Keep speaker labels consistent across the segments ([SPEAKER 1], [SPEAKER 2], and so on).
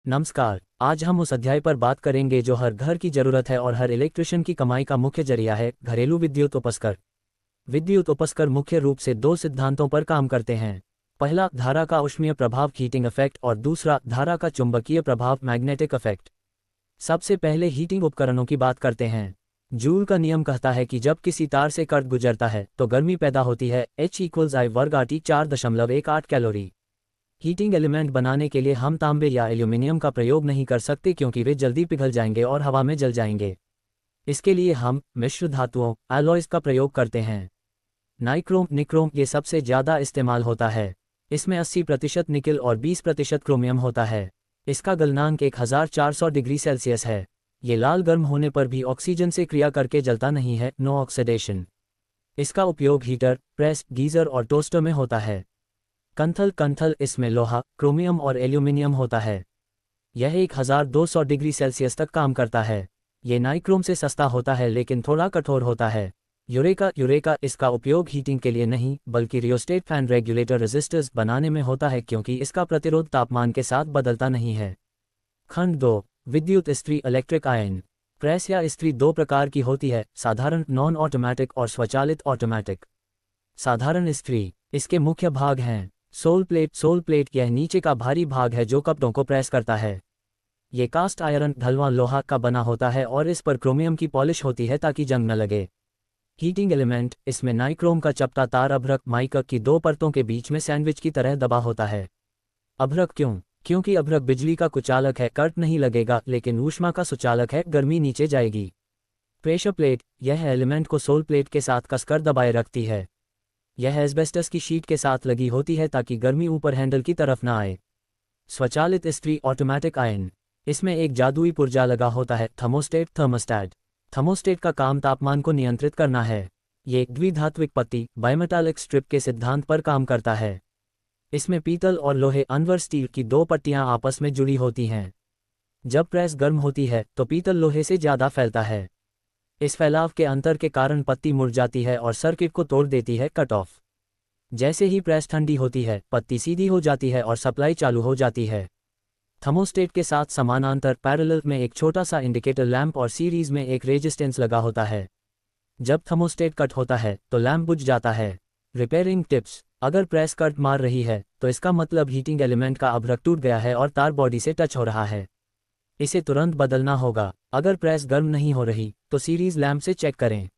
[SPEAKER 1] नमस्कार। आज हम उस अध्याय पर बात करेंगे जो हर घर की जरूरत है और हर इलेक्ट्रिशियन की कमाई का मुख्य जरिया है, घरेलू विद्युत उपस्कर। विद्युत उपस्कर मुख्य रूप से दो सिद्धांतों पर काम करते हैं। पहला, धारा का ऊष्मीय प्रभाव हीटिंग इफेक्ट, और दूसरा, धारा का चुंबकीय प्रभाव मैग्नेटिक इफेक्ट। सबसे पहले हीटिंग उपकरणों की बात करते हैं। जूल का नियम कहता है कि जब किसी तार से करंट गुजरता है तो गर्मी पैदा होती है, H=I वर्ग RT 4.18 कैलोरी। हीटिंग एलिमेंट बनाने के लिए हम तांबे या एल्यूमिनियम का प्रयोग नहीं कर सकते क्योंकि वे जल्दी पिघल जाएंगे और हवा में जल जाएंगे। इसके लिए हम मिश्र धातुओं एलॉयज़ का प्रयोग करते हैं। नाइक्रोम, निक्रोम ये सबसे ज़्यादा इस्तेमाल होता है। इसमें 80% निकिल और 20% क्रोमियम होता है। इसका गलनांक 1400 डिग्री सेल्सियस है। ये लाल गर्म होने पर भी ऑक्सीजन से क्रिया करके जलता नहीं है, नो ऑक्सीडेशन। इसका उपयोग हीटर, प्रेस, गीज़र और टोस्टर में होता है। कंथल, इसमें लोहा, क्रोमियम और एल्यूमिनियम होता है। यह 1200 डिग्री सेल्सियस तक काम करता है। ये नाइक्रोम से सस्ता होता है लेकिन थोड़ा कठोर होता है। यूरेका, इसका उपयोग हीटिंग के लिए नहीं बल्कि रियोस्टेट फैन रेगुलेटर रेजिस्टर्स बनाने में होता है क्योंकि इसका प्रतिरोध तापमान के साथ बदलता नहीं है। खंड 2, विद्युत इस्त्री इलेक्ट्रिक आयरन। प्रेस या इस्त्री दो प्रकार की होती है, साधारण नॉन ऑटोमैटिक और स्वचालित ऑटोमैटिक। साधारण इस्त्री, इसके मुख्य भाग हैं। सोल प्लेट यह नीचे का भारी भाग है जो कपड़ों को प्रेस करता है। ये कास्ट आयरन ढलवां लोहा का बना होता है और इस पर क्रोमियम की पॉलिश होती है ताकि जंग न लगे। हीटिंग एलिमेंट, इसमें नाइक्रोम का चपटा तार अभ्रक माइका की दो परतों के बीच में सैंडविच की तरह दबा होता है। अभ्रक क्यों? क्योंकि अभ्रक बिजली का कुचालक है, करंट नहीं लगेगा, लेकिन ऊष्मा का सुचालक है, गर्मी नीचे जाएगी। प्रेशर प्लेट, यह एलिमेंट को सोल प्लेट के साथ कसकर दबाए रखती है। यह एस्बेस्टस की शीट के साथ लगी होती है ताकि गर्मी ऊपर हैंडल की तरफ न आए। स्वचालित इस्त्री ऑटोमैटिक आयरन, इसमें एक जादुई पुर्जा लगा होता है, थर्मोस्टेट। थर्मोस्टेट का काम तापमान को नियंत्रित करना है। ये एक द्विधात्विक पत्ती बायोमेटालिक स्ट्रिप के सिद्धांत पर काम करता है। इसमें पीतल और लोहे अनवर स्टील की दो पट्टियां आपस में जुड़ी होती हैं। जब प्रेस गर्म होती है तो पीतल लोहे से ज़्यादा फैलता है। इस फैलाव के अंतर के कारण पत्ती मुड़ जाती है और सर्किट को तोड़ देती है, कट ऑफ। जैसे ही प्रेस ठंडी होती है पत्ती सीधी हो जाती है और सप्लाई चालू हो जाती है। थर्मोस्टेट के साथ समानांतर पैरेलल में एक छोटा सा इंडिकेटर लैंप और सीरीज में एक रेजिस्टेंस लगा होता है। जब थर्मोस्टेट कट होता है तो लैंप बुझ जाता है। रिपेयरिंग टिप्स, अगर प्रेस कट मार रही है तो इसका मतलब हीटिंग एलिमेंट का अभ्रक टूट गया है और तार बॉडी से टच हो रहा है। इसे तुरंत बदलना होगा। अगर प्रेस गर्म नहीं हो रही तो सीरीज लैंप से चेक करें।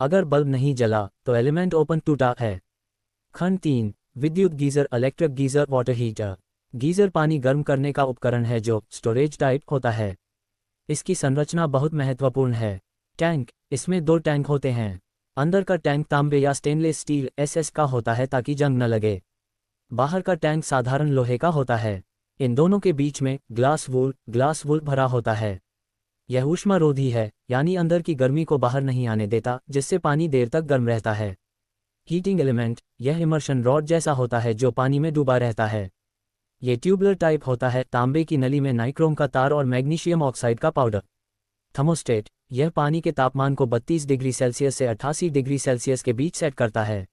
[SPEAKER 1] अगर बल्ब नहीं जला तो एलिमेंट ओपन टूटा है। खंड 3, विद्युत geyser electric geyser water heater. Geyser पानी गर्म करने का उपकरण है जो स्टोरेज टाइप होता है। इसकी संरचना बहुत महत्वपूर्ण है। टैंक, इसमें दो टैंक होते हैं। अंदर का टैंक तांबे या स्टेनलेस स्टील SS का होता है ताकि जंग न लगे। बाहर का टैंक साधारण लोहे का होता है। इन दोनों के बीच में ग्लास वूल भरा होता है। यह ऊष्मारोधी है, यानी अंदर की गर्मी को बाहर नहीं आने देता, जिससे पानी देर तक गर्म रहता है। हीटिंग एलिमेंट, यह इमर्शन रॉड जैसा होता है जो पानी में डूबा रहता है। ये ट्यूबलर टाइप होता है, तांबे की नली में नाइक्रोम का तार और मैग्नीशियम ऑक्साइड का पाउडर। थर्मोस्टेट, यह पानी के तापमान को 32 डिग्री सेल्सियस से 88 डिग्री सेल्सियस के बीच सेट करता है।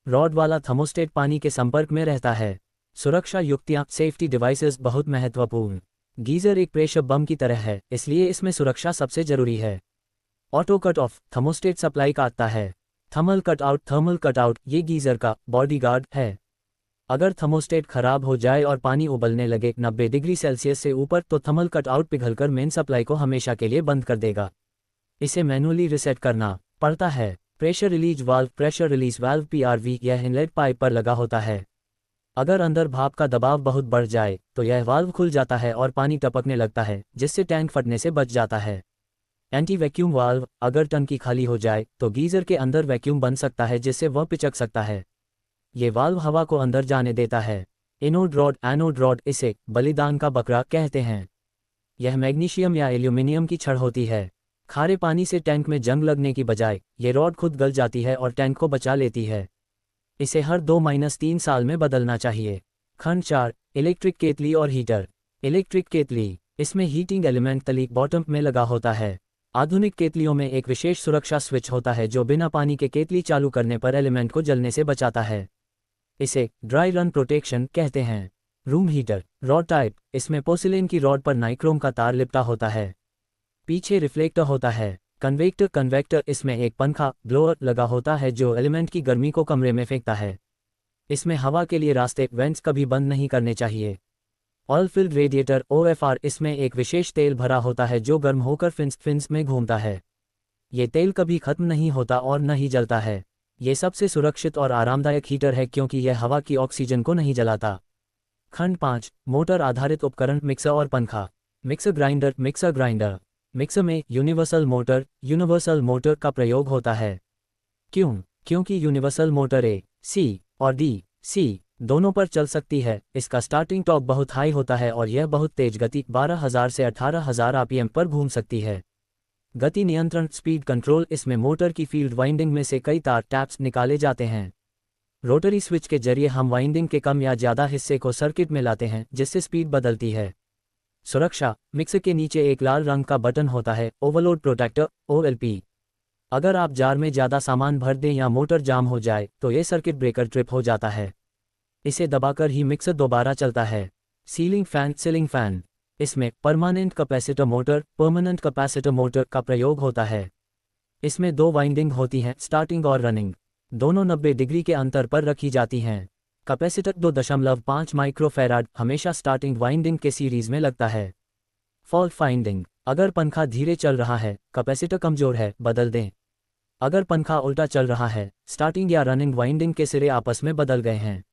[SPEAKER 1] रॉड वाला थर्मोस्टेट पानी के संपर्क में रहता है। सुरक्षा युक्तियाँ, सेफ्टी डिवाइसेस बहुत महत्वपूर्ण। गीजर एक प्रेशर बम की तरह है, इसलिए इसमें सुरक्षा सबसे जरूरी है। Auto cut off, thermostat supply काटता है। थर्मल कट आउट, ये गीजर का बॉडीगार्ड है। अगर थर्मोस्टेट खराब हो जाए और पानी उबलने लगे 90 डिग्री सेल्सियस से ऊपर तो थर्मल कट आउट पिघलकर मेन सप्लाई को हमेशा के लिए बंद कर देगा। इसे मैनुअली रिसेट करना पड़ता है। प्रेशर रिलीज वाल्व PRV, यह इनलेट पाइप पर लगा होता है। अगर अंदर भाप का दबाव बहुत बढ़ जाए तो यह वाल्व खुल जाता है और पानी टपकने लगता है, जिससे टैंक फटने से बच जाता है। एंटी वैक्यूम वाल्व, अगर टंकी खाली हो जाए तो गीजर के अंदर वैक्यूम बन सकता है जिससे वह पिचक सकता है। ये वाल्व हवा को अंदर जाने देता है। एनोड रॉड, इसे बलिदान का बकरा कहते हैं। यह मैग्नीशियम या एल्यूमिनियम की छड़ होती है। खारे पानी से टैंक में जंग लगने की बजाय ये रॉड खुद गल जाती है और टैंक को बचा लेती है। इसे हर 2-3 साल में बदलना चाहिए। खंड 4, इलेक्ट्रिक केतली और हीटर। इलेक्ट्रिक केतली, इसमें हीटिंग एलिमेंट तली बॉटम में लगा होता है। आधुनिक केतलियों में एक विशेष सुरक्षा स्विच होता है जो बिना पानी के केतली चालू करने पर एलिमेंट को जलने से बचाता है। इसे ड्राई रन प्रोटेक्शन कहते हैं। रूम हीटर रॉड टाइप, इसमें पोसिलेन की रॉड पर नाइक्रोम का तार लिपटा होता है। पीछे रिफ्लेक्टर होता है। कन्वेक्टर कन्वेक्टर, इसमें एक पंखा ब्लोअर लगा होता है जो एलिमेंट की गर्मी को कमरे में फेंकता है। इसमें हवा के लिए रास्ते वेंट्स कभी बंद नहीं करने चाहिए। ऑयल फिल्ड रेडिएटर OFR, इसमें एक विशेष तेल भरा होता है जो गर्म होकर फिन्स में घूमता है। ये तेल कभी खत्म नहीं होता और न ही जलता है। ये सबसे सुरक्षित और आरामदायक हीटर है क्योंकि यह हवा की ऑक्सीजन को नहीं जलाता। खंड 5 मोटर आधारित उपकरण मिक्सर और पंखा। मिक्सर ग्राइंडर मिक्सर में यूनिवर्सल मोटर का प्रयोग होता है। क्योंकि यूनिवर्सल मोटर AC और DC दोनों पर चल सकती है। इसका स्टार्टिंग टॉर्क बहुत हाई होता है और यह बहुत तेज गति 12,000 से 18,000 RPM पर घूम सकती है। गति नियंत्रण स्पीड कंट्रोल, इसमें मोटर की फील्ड वाइंडिंग में से कई तार टैप्स निकाले जाते हैं। रोटरी स्विच के जरिए हम वाइंडिंग के कम या ज़्यादा हिस्से को सर्किट में लाते हैं जिससे स्पीड बदलती है। सुरक्षा, मिक्सर के नीचे एक लाल रंग का बटन होता है, ओवरलोड प्रोटेक्टर OLP। अगर आप जार में ज़्यादा सामान भर दें या मोटर जाम हो जाए तो ये सर्किट ब्रेकर ट्रिप हो जाता है। इसे दबाकर ही मिक्सर दोबारा चलता है। सीलिंग फैन, इसमें परमानेंट कैपेसिटर मोटर का प्रयोग होता है। इसमें 2 वाइंडिंग होती हैं, स्टार्टिंग और रनिंग। दोनों 90 डिग्री के अंतर पर रखी जाती हैं। कैपेसिटर 2.5 माइक्रोफैराड हमेशा स्टार्टिंग वाइंडिंग के सीरीज में लगता है। फॉल्ट फाइंडिंग, अगर पंखा धीरे चल रहा है, कैपेसिटर कमजोर है, बदल दें। अगर पंखा उल्टा चल रहा है, स्टार्टिंग या रनिंग वाइंडिंग के सिरे आपस में बदल गए हैं।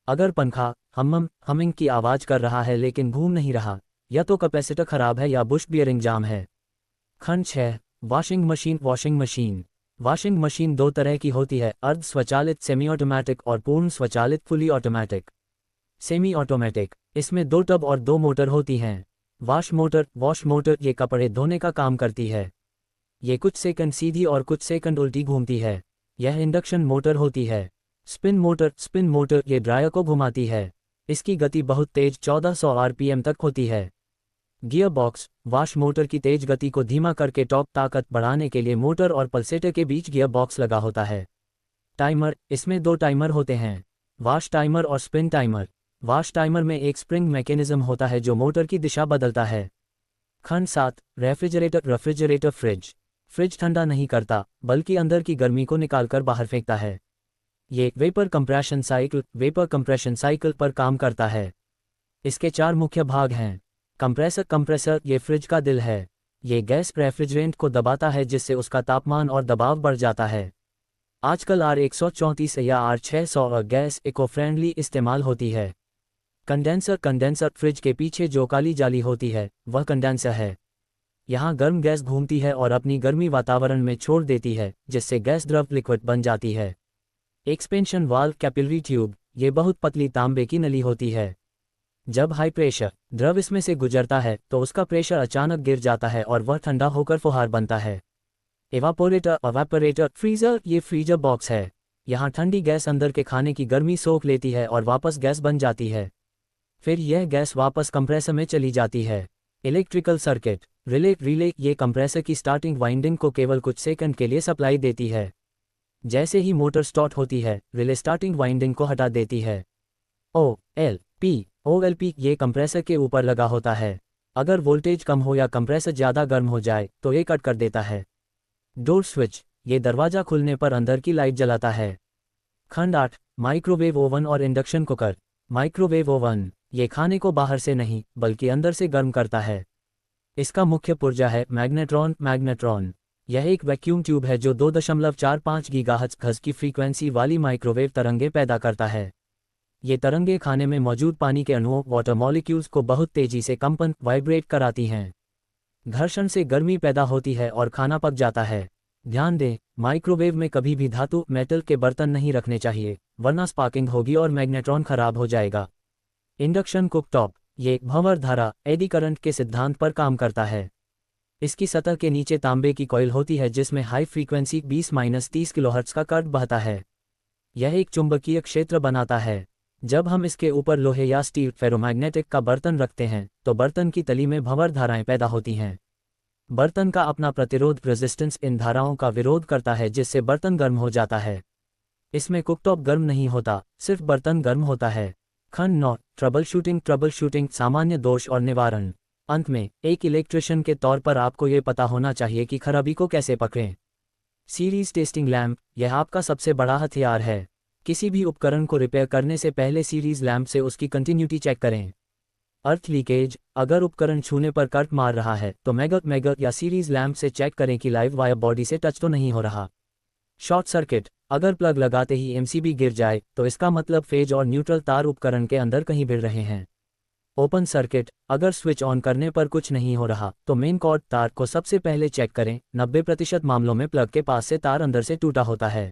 [SPEAKER 1] अगर पंखा हमिंग की आवाज़ कर रहा है लेकिन घूम नहीं रहा, या तो कैपेसिटर खराब है या बुश बियरिंग जाम है। खंड 6 वॉशिंग मशीन 2 तरह की होती है, अर्ध स्वचालित सेमी ऑटोमेटिक और पूर्ण स्वचालित फुली ऑटोमेटिक। सेमी ऑटोमेटिक, इसमें 2 टब और 2 मोटर होती हैं। वॉश मोटर ये कपड़े धोने का काम करती है। ये कुछ सेकंड सीधी और कुछ सेकंड उल्टी घूमती है। यह इंडक्शन मोटर होती है। स्पिन मोटर ये ड्रायर को घुमाती है। इसकी गति बहुत तेज 1400 RPM तक होती है। गियर बॉक्स, वॉश मोटर की तेज गति को धीमा करके टॉर्क ताकत बढ़ाने के लिए मोटर और पल्सेटर के बीच गियर बॉक्स लगा होता है। टाइमर, इसमें 2 टाइमर होते हैं, वॉश टाइमर और स्पिन टाइमर। वॉश टाइमर में एक स्प्रिंग मैकेनिज्म होता है जो मोटर की दिशा बदलता है। खंड 7 रेफ्रिजरेटर फ्रिज ठंडा नहीं करता बल्कि अंदर की गर्मी को निकालकर बाहर फेंकता है। ये वेपर कंप्रेशन साइकिल पर काम करता है। इसके 4 मुख्य भाग हैं। कंप्रेसर ये फ्रिज का दिल है। ये गैस रेफ्रिजरेंट को दबाता है जिससे उसका तापमान और दबाव बढ़ जाता है। आजकल R134 या R600 गैस इको फ्रेंडली इस्तेमाल होती है। कंडेंसर फ्रिज के पीछे जो काली जाली होती है वह कंडेंसर है। यहाँ गर्म गैस घूमती है और अपनी गर्मी वातावरण में छोड़ देती है जिससे गैस द्रव लिक्विड बन जाती है। एक्सपेंशन वाल्व कैपिलरी ट्यूब, ये बहुत पतली तांबे की नली होती है। जब हाई प्रेशर द्रव इसमें से गुजरता है तो उसका प्रेशर अचानक गिर जाता है और वह ठंडा होकर फुहार बनता है। एवापोरेटर फ्रीजर, ये फ्रीजर बॉक्स है। यहाँ ठंडी गैस अंदर के खाने की गर्मी सोख लेती है और वापस गैस बन जाती है। फिर यह गैस वापस कंप्रेसर में चली जाती है। इलेक्ट्रिकल सर्किट, रिले ये कंप्रेसर की स्टार्टिंग वाइंडिंग को केवल कुछ सेकंड के लिए सप्लाई देती है। जैसे ही मोटर स्टार्ट होती है, रिले स्टार्टिंग वाइंडिंग को हटा देती है। OLP ये कंप्रेसर के ऊपर लगा होता है। अगर वोल्टेज कम हो या कंप्रेसर ज़्यादा गर्म हो जाए तो ये कट कर देता है। डोर स्विच, ये दरवाज़ा खुलने पर अंदर की लाइट जलाता है। खंड 8 माइक्रोवेव ओवन और इंडक्शन कुकर। माइक्रोवेव ओवन, ये खाने को बाहर से नहीं बल्कि अंदर से गर्म करता है। इसका मुख्य पुर्जा है मैग्नेट्रॉन। यह एक वैक्यूम ट्यूब है जो 2.45 गीगाहर्ट्ज़ की फ्रीक्वेंसी वाली माइक्रोवेव तरंगे पैदा करता है। ये तरंगे खाने में मौजूद पानी के अणुओं वाटर मॉलिक्यूल्स को बहुत तेजी से कंपन वाइब्रेट कराती हैं। घर्षण से गर्मी पैदा होती है और खाना पक जाता है। ध्यान दें, माइक्रोवेव में कभी भी धातु मेटल के बर्तन नहीं रखने चाहिए वरना स्पार्किंग होगी और मैग्नेट्रॉन खराब हो जाएगा। इंडक्शन कुकटॉप, ये भंवर धारा एडी करंट के सिद्धांत पर काम करता है। इसकी सतह के नीचे तांबे की कॉइल होती है जिसमें हाई फ्रीक्वेंसी 20-30 किलोहर्ट्ज़ का करंट बहता है। यह एक चुंबकीय क्षेत्र बनाता है। जब हम इसके ऊपर लोहे या स्टील फेरोमैग्नेटिक का बर्तन रखते हैं तो बर्तन की तली में भंवर धाराएं पैदा होती हैं। बर्तन का अपना प्रतिरोध रेजिस्टेंस इन धाराओं का विरोध करता है जिससे बर्तन गर्म हो जाता है। इसमें कुकटॉप गर्म नहीं होता, सिर्फ बर्तन गर्म होता है। खंड 9 ट्रबल शूटिंग सामान्य दोष और निवारण। अंत में एक इलेक्ट्रिशियन के तौर पर आपको ये पता होना चाहिए कि खराबी को कैसे पकड़ें। सीरीज टेस्टिंग लैंप, यह आपका सबसे बड़ा हथियार है। किसी भी उपकरण को रिपेयर करने से पहले सीरीज लैंप से उसकी कंटिन्यूटी चेक करें। अर्थ लीकेज, अगर उपकरण छूने पर करंट मार रहा है तो मैगट या सीरीज लैंप से चेक करें कि लाइव वायर बॉडी से टच तो नहीं हो रहा। शॉर्ट सर्किट, अगर प्लग लगाते ही एमसीबी गिर जाए तो इसका मतलब फेज और न्यूट्रल तार उपकरण के अंदर कहीं भिड़ रहे हैं। ओपन सर्किट, अगर स्विच ऑन करने पर कुछ नहीं हो रहा तो मेन कॉर्ड तार को सबसे पहले चेक करें। 90% मामलों में प्लग के पास से तार अंदर से टूटा होता है।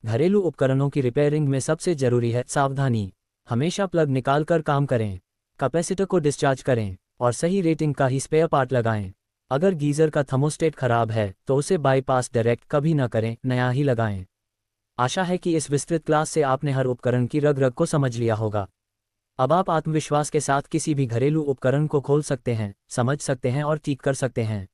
[SPEAKER 1] घरेलू उपकरणों की रिपेयरिंग में सबसे जरूरी है सावधानी। हमेशा प्लग निकालकर काम करें, कैपेसिटर को डिस्चार्ज करें और सही रेटिंग का ही स्पेयर पार्ट लगाएं। अगर गीजर का थर्मोस्टेट खराब है तो उसे बाईपास डायरेक्ट कभी न करें, नया ही लगाएं। आशा है कि इस विस्तृत क्लास से आपने हर उपकरण की रग रग को समझ लिया होगा। अब आप आत्मविश्वास के साथ किसी भी घरेलू उपकरण को खोल सकते हैं, समझ सकते हैं और ठीक कर सकते हैं।